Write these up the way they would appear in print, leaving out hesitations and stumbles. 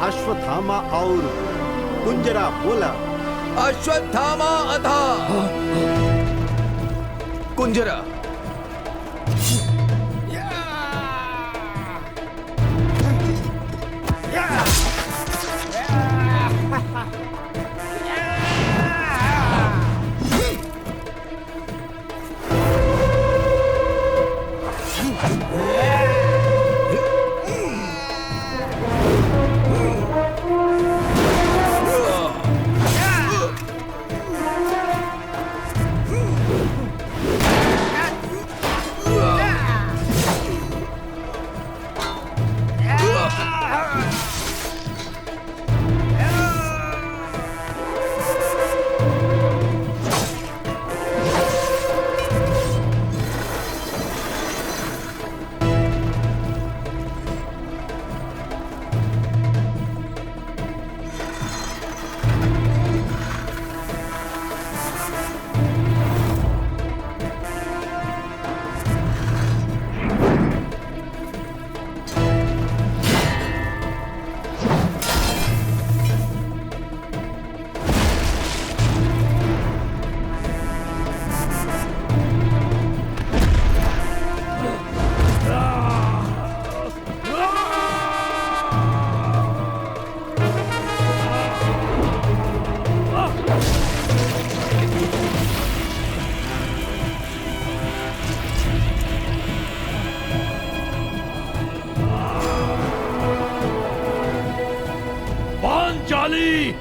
अश्वत्थामा और कुंजरा बोला। अश्वत्थामा अथा कुंजरा।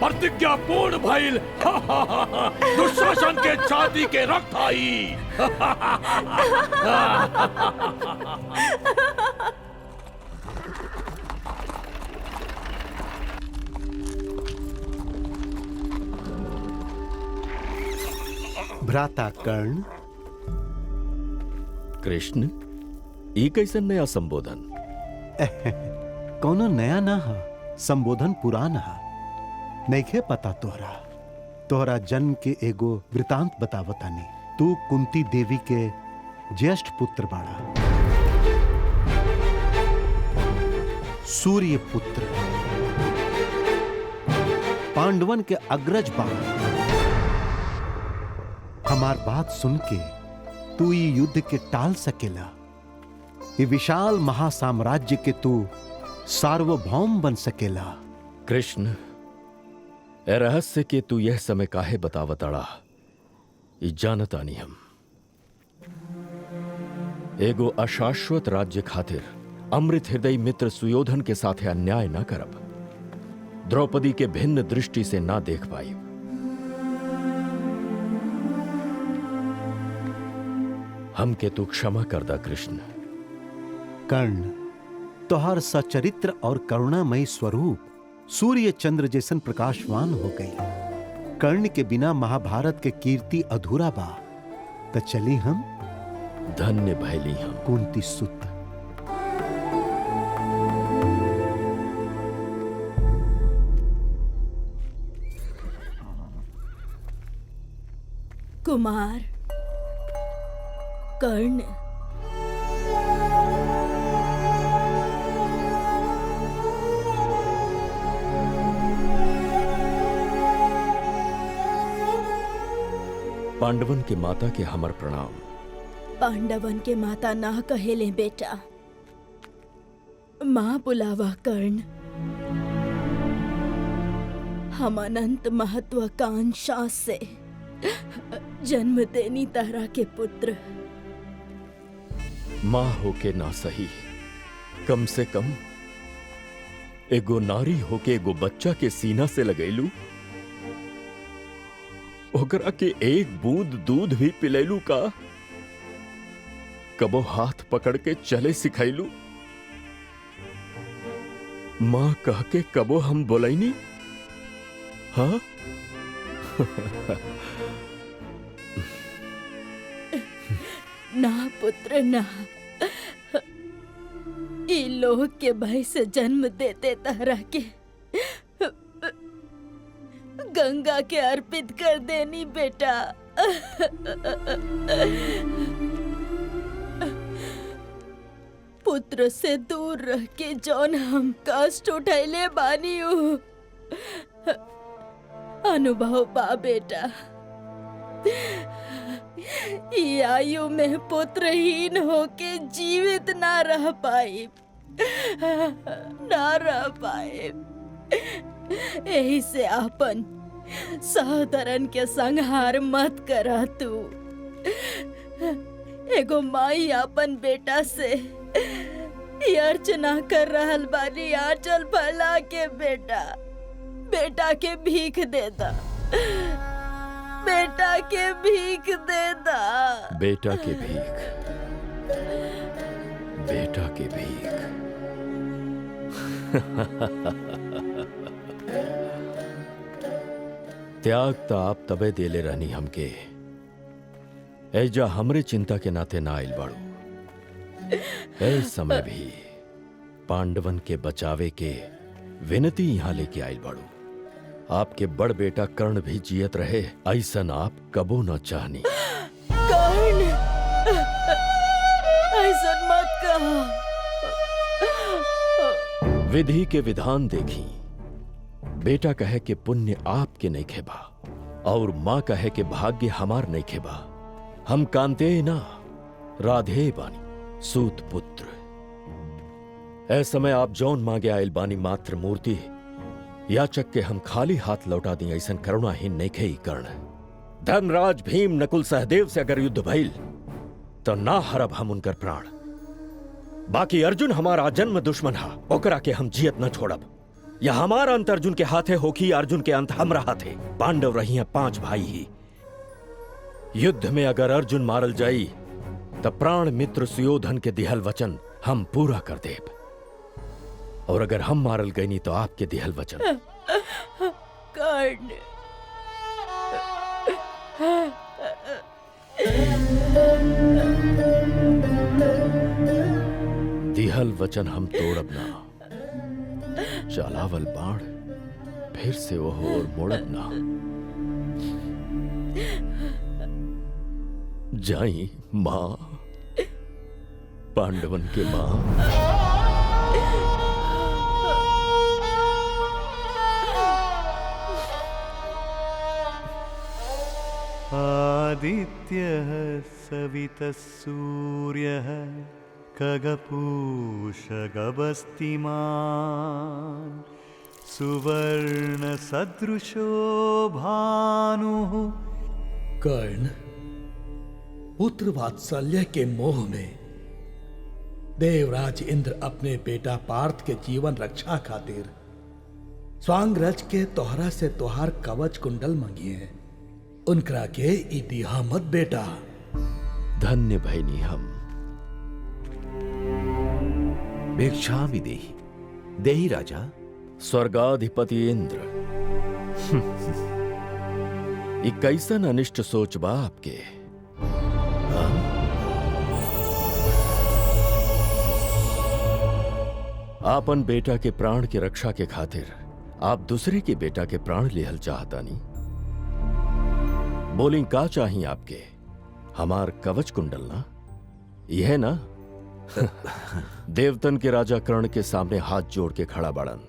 प्रतिज्ञा पूर्ण भइल। दुशासन के छाती के रक्त आई। भ्राता कर्ण। कृष्ण, ई कैसन नया संबोधन? कौनो नया ना हा, संबोधन पुराना हा। नइखे पता तोहरा जन्म के एगो वृतांत बतावतानी। तू कुंती देवी के ज्येष्ठ पुत्र बाड़ा, सूर्य पुत्र, पांडवन के अग्रज बाड़ा। हमार बात सुन के तू ये युद्ध के टाल सकेला। ये विशाल महासाम्राज्य के तू सार्वभौम बन सकेला। कृष्ण, ए रहस्य के तू यह समय काहे बतावताड़ा, ई जानतानी हम। एगो अशाश्वत राज्य खातिर अमृत हृदय मित्र सुयोधन के साथे अन्याय न करब, द्रौपदी के भिन्न दृष्टि से ना देख पाई। हमके तू क्षमा कर दा कृष्ण। कर्ण, तोहर सचरित्र और करुणामयी स्वरूप सूर्य चंद्र जैसन प्रकाशवान हो गई। कर्ण के बिना महाभारत के कीर्ति अधूरा बा। तो चली हम। धन्य भैली हम कुंती सुत। कुमार कर्ण, पांडवन के माता के हमर प्रणाम। पांडवन के माता ना कहेले बेटा, माँ बुलावा कर्ण। हम अनंत महत्वाकांक्षा से जन्म देनी तारा के पुत्र। माँ होके ना सही, कम से कम एगो नारी होके एगो बच्चा के सीना से लगैलू, ओकरा के एक बूंद दूध भी पिलैलू का? कबो हाथ पकड़ के चले सिखैलू? माँ कह के कबो हम बोलैनी? हाँ? ना पुत्र ना, ई लोग के भय से जन्म देते तारा के गंगा के अर्पित कर देनी बेटा। पुत्र से दूर रह के जौन हम कष्ट उठैले बानी उ अनुभव बा बेटा। ई आयु में पुत्रहीन होके जीवित ना रह पाए, ना रह पाए। यही से अपन सहोदरन के संहार मत करा तू। एगो माई अपन बेटा से अर्चना कर रहल बानी, आंचल फैला के बेटा, बेटा के भीख दे दा, बेटा के भीख दे दा। बेटा के भीख, बेटा के भीख। त्याग तो आप तबे देले रहनी हमके, ऐजा हमरे चिंता के नाते ना आइल बाड़ू। ऐ समय भी पांडवन के बचावे के विनती यहां लेके आइल बाड़ू। आपके बड़ बेटा कर्ण भी जियत रहे, ऐसन आप कबो न चाहनी। कर्ण, ऐसन मत कहा। विधि के विधान देखी। बेटा कहे कि पुण्य आपके नहीं खेबा और मां कहे कि भाग्य हमार नहीं खेबा। हम कांते ना राधे बानी सूत पुत्र। ऐ समय आप जौन मांगे आयल बानी मात्र मूर्ति, याचक के हम खाली हाथ लौटा दी, ऐसन करुणाहीन नहीं खे कर्ण। धर्मराज भीम नकुल सहदेव से अगर युद्ध भइल तो ना हरब हम उनकर प्राण। बाकी अर्जुन हमारा जन्म दुश्मन हा, ओकरा के हम जियत न छोड़ब। या हमारा अंत अर्जुन के हाथे होखी, अर्जुन के अंत हमरा हाथे। पांडव रही हैं 5 भाई ही। युद्ध में अगर अर्जुन मारल जाई तब प्राण मित्र सुयोधन के दिहल वचन हम पूरा कर देब, और अगर हम मारल गईनी तो आपके दिहल वचन। कर्ण, दिहल वचन हम तोड़ब ना। चलावल बाण फिर से वो और मोड़ब ना। जाई मां, पांडवन के मां। आदित्यः सवितः सूर्यः खगपूषगभस्तिमान् सुवर्णसदृशो भानुः। कर्ण, पुत्र वात्सल्य के मोह में देवराज इंद्र अपने बेटा पार्थ के जीवन रक्षा खातिर स्वांग रच के तोहरा से तोहार कवच कुंडल मंगिए। उनकरा के ई दिहा मत बेटा। धन्य भैनी हम। भिक्षामि देहि, देहि राजा। स्वर्गाधिपति इंद्र, ये कैसन अनिष्ट सोच बा आपके? आपन बेटा के प्राण की रक्षा के खातिर आप दूसरे के बेटा के प्राण लेहल चाहता नहीं। बोलिंग का चाहिए आपके? हमार कवच कुंडल ना, यह ना? देवतन के राजा कर्ण के सामने हाथ जोड़ के खड़ा बाड़न,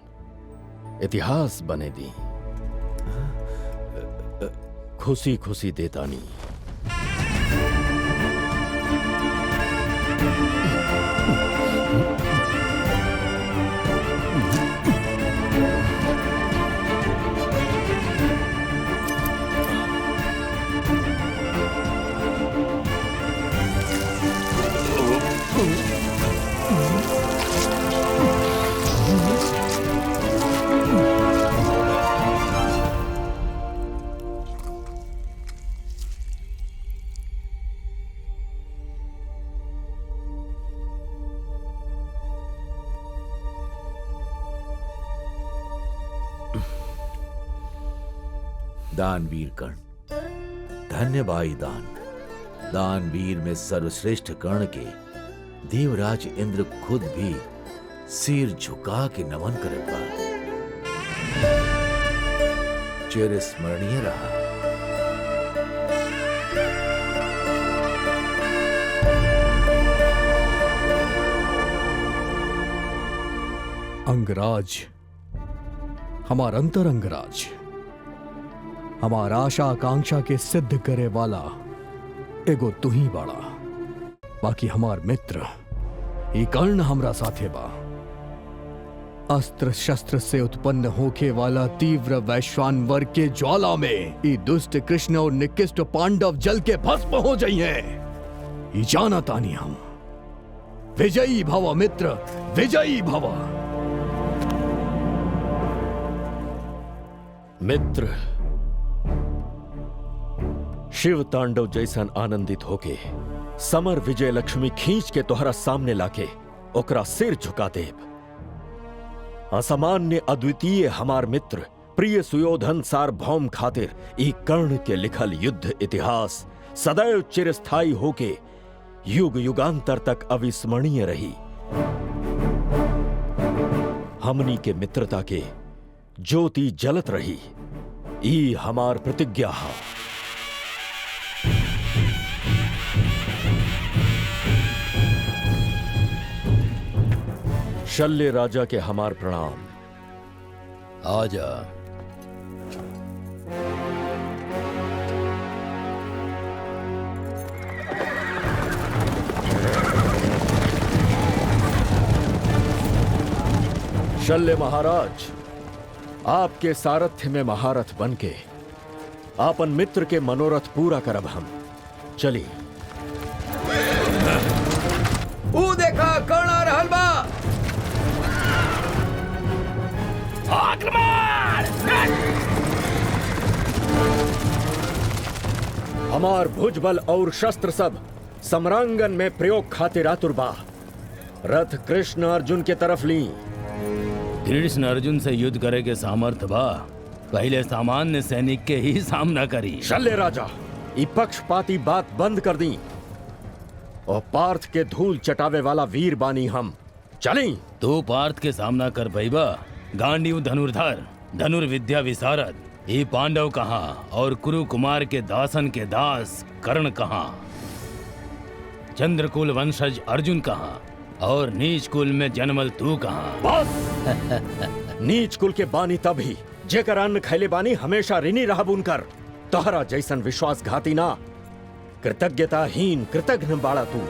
इतिहास बने दी। खुशी खुशी देता नहीं। दानवीर कर्ण, धन्य भाई दान। दानवीर में सर्वश्रेष्ठ कर्ण के देवराज इंद्र खुद भी सिर झुका के नमन करत बा। चिरस्मरणीय रहा। अंगराज, हमार अंतर अंगराज, हमार आशा आकांक्षा के सिद्ध करे वाला एगो तू ही बाड़ा। बाकी हमार मित्र ई कर्ण हमरा साथे बा। अस्त्र शस्त्र से उत्पन्न होके वाला तीव्र वैश्वानवर के ज्वाला में ई दुष्ट कृष्ण और निकृष्ट पांडव जल के भस्म हो जाइए। ई जाना तानी हम। विजयी भव मित्र, विजयी भव। मित्र, शिव तांडव जैसन आनंदित होके समर विजय लक्ष्मी खींच के तोहरा सामने लाके ओकरा सिर झुका देब। असामान्य अद्वितीय हमार मित्र प्रिय सुयोधन सार्वभौम खातिर ई कर्ण के लिखल युद्ध इतिहास सदैव चिरस्थायी होके युग युगांतर तक अविस्मरणीय रही। हमनी के मित्रता के ज्योति जलत रही। ई हमार प्रतिज्ञा है। शल्य राजा के हमार प्रणाम। आजा। शल्य महाराज, आपके सारथ्य में महारथ बनके आपन मित्र के मनोरथ पूरा करब हम। चली। ऊ देखा कर्ण आ रहल बा। हमार भुजबल और शस्त्र सब सम्रांगन में प्रयोग खातिर आतुर बा। रथ कृष्ण अर्जुन के तरफ ली। कृष्ण अर्जुन से युद्ध करे के सामर्थ बा। पहले सामान्य सैनिक के ही सामना करी। शल्य राजा, ई पक्षपाती बात बंद कर दी और पार्थ के धूल चटावे वाला वीर बानी हम। चली। तू पार्थ के सामना कर पैबा। गांडीव धनुर्धर, धनुर्विद्या विशारद, ये पांडव कहाँ और कुरु कुमार के दासन के दास कर्ण कहाँ? चंद्रकुल वंशज अर्जुन कहाँ और नीच कुल में जन्मल तू कहाँ? बस। नीच कुल के बानी तभी जेकर अन्न खैले बानी हमेशा ऋणी रहब उनकर। तोहरा जैसन विश्वासघाती ना, कृतज्ञताहीन कृतघ्न बाड़ा तू।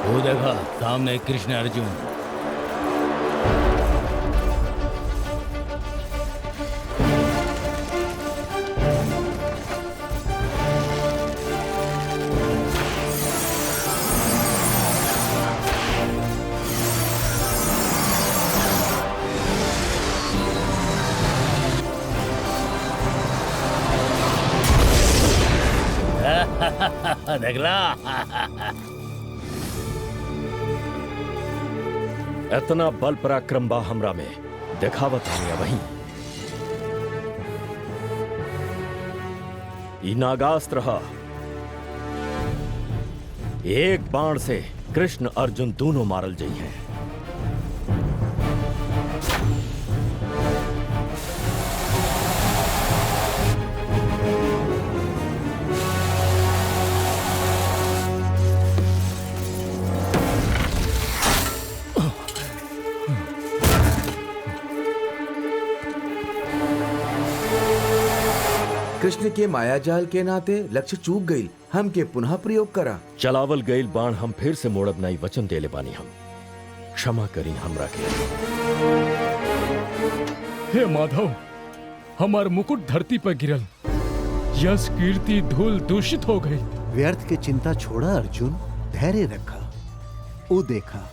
वो देखा सामने कृष्ण अर्जुन। देखला इतना बल पराक्रम बा हमरा में, दिखावत आनिया वहीं। ई नागास्त्र हा। एक बाण से कृष्ण अर्जुन दोनों मारल जाई हैं। कृष्ण के मायाजाल के नाते लक्ष्य चूक गई, हम के पुनः प्रयोग करा। चलावल गईल बाण हम फिर से मोड़ब नाई वचन देले बानी हम। क्षमा करी हमरा के। हे माधव, हमार मुकुट धरती पर गिरल, यश कीर्ति धूल दूषित हो गई। व्यर्थ के चिंता छोड़ा अर्जुन, धैर्य रखा। वो देखा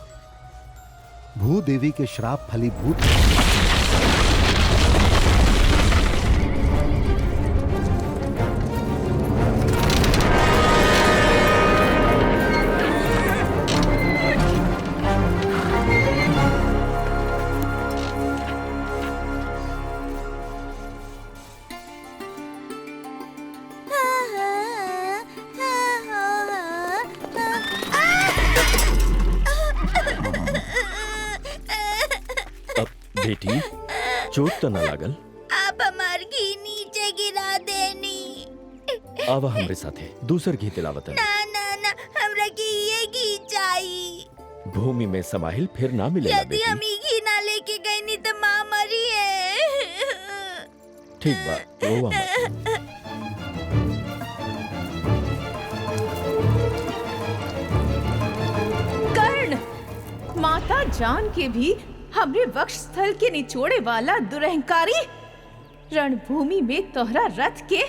भूदेवी के श्राप फलीभूत। बेटी, चोट तो न लागल? आप हमार घी नीचे गिरा देनी। आवा हमरे साथे दूसर घी तिलावत है। ना ना ना, हमरा की ये घी चाहिए। भूमि में समाहिल फिर ना मिलेगा यदि बेटी। हम ये घी ना लेके गई नहीं तो माँ मरी है। ठीक बा, रोवा मत। कर्ण, माता जान के भी हमरे वक्ष स्थल के निचोड़े वाला दुरहंकारी, रणभूमि में तोहरा रथ के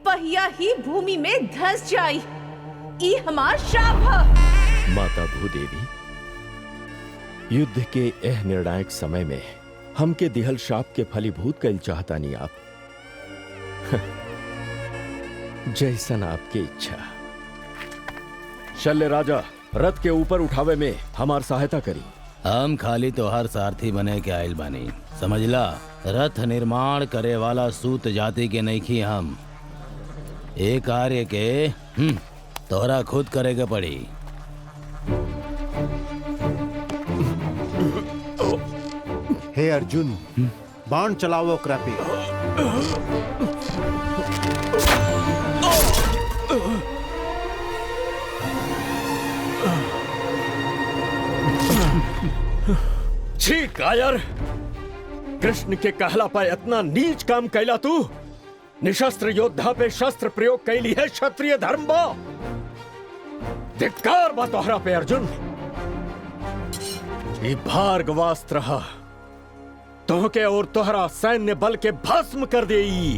पहिया ही भूमि में धंस जाई। ई हमार शाप है। माता भूदेवी, युद्ध के एह निर्णायक समय में हमके दिहल शाप के फलीभूत कैल चाहता नहीं आप। जैसन आपकी इच्छा। शल्य राजा, रथ के ऊपर उठावे में हमार सहायता करी। हम खाली तोहार सारथी बने के आयल बानी, समझला। रथ निर्माण करे वाला सूत जाति के नहीं खी हम। ए कार्य के तोहरा खुद करे के पड़ी। हे अर्जुन, बाण चलाओ ओकरा पे। छी कायर, कृष्ण के कहला पर इतना नीच काम कैला तू। निशस्त्र योद्धा पे शस्त्र प्रयोग कैली है क्षत्रिय धर्म बा। धिक्कार बा तोहरा पे अर्जुन। ये भार्गवास्त्र हा, तोहके और तोहरा सैन्य बल के भस्म कर देई।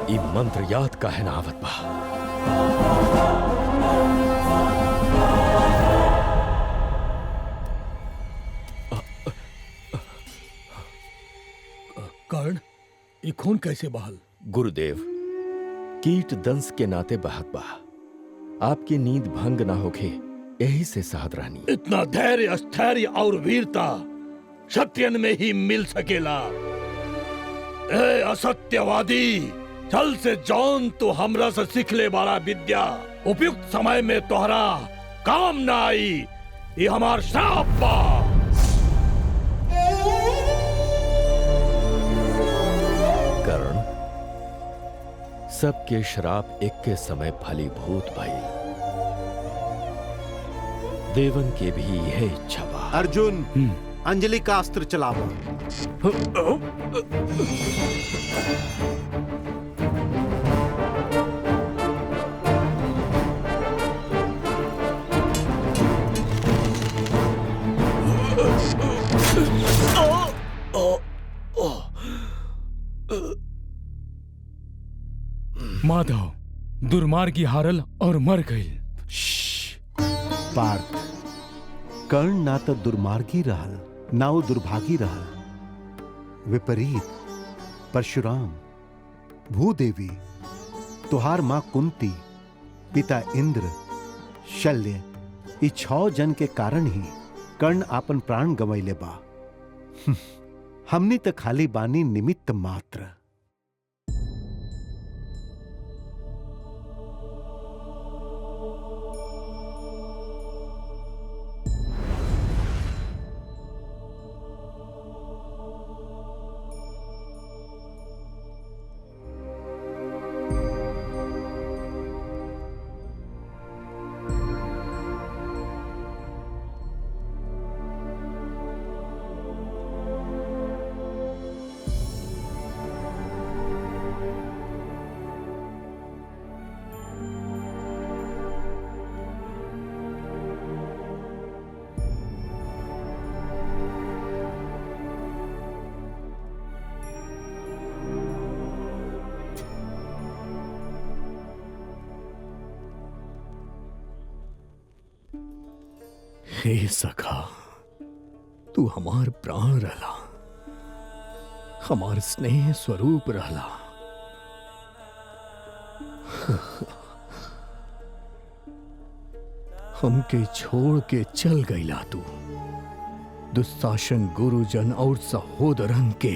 ये मंत्र याद काहे ना आवत बा? कर्ण, ये खून कैसे बहल? गुरुदेव, कीट दंश के नाते बहत बा। आपकी नींद भंग ना होके यही से साध रानी। इतना धैर्य, स्थैर्य और वीरता क्षत्रियन में ही मिल सकेला। ए असत्यवादी, चल से जौन तू हमरा से सीख ले बाड़ा विद्या, उपयुक्त समय में तोहरा काम ना आई। ये हमार श्राप बा। कर्ण, सबके श्राप एक के समय फलीभूत भई। देवन के भी यह इच्छा बा। अर्जुन, अंजलि का अस्त्र चलाओ। माधव, दुर्मार्गी हारल और मर गई। पार्थ, कर्ण ना तो दुर्मार्गी रहल, ना वो दुर्भागी रहल। विपरीत परशुराम, भूदेवी, तुहार मां कुंती, पिता इंद्र, शल्य, ई 6 जन के कारण ही कर्ण आपन प्राण गंवैले बा। हमनी तो खाली बानी निमित्त मात्र। हे सखा, तू हमार प्राण रहला, हमार स्नेह स्वरूप रहला। हमके छोड़ के चल गईला तू। दुशासन गुरुजन और सहोदरन के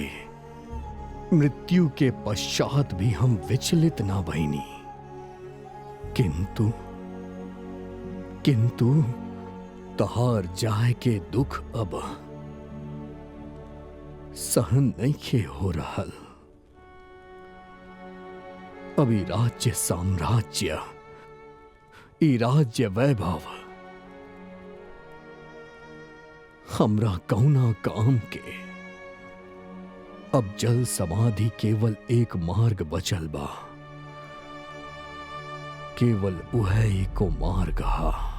मृत्यु के पश्चात भी हम विचलित ना भईनी, किंतु तहार जाए के दुख अब सहन नहीं हो रहल। अभी राज्य साम्राज्य, ई राज्य वैभव हमरा कौना काम के। अब जल समाधि केवल एक मार्ग बचल बा, केवल उहे एको मार्ग हा।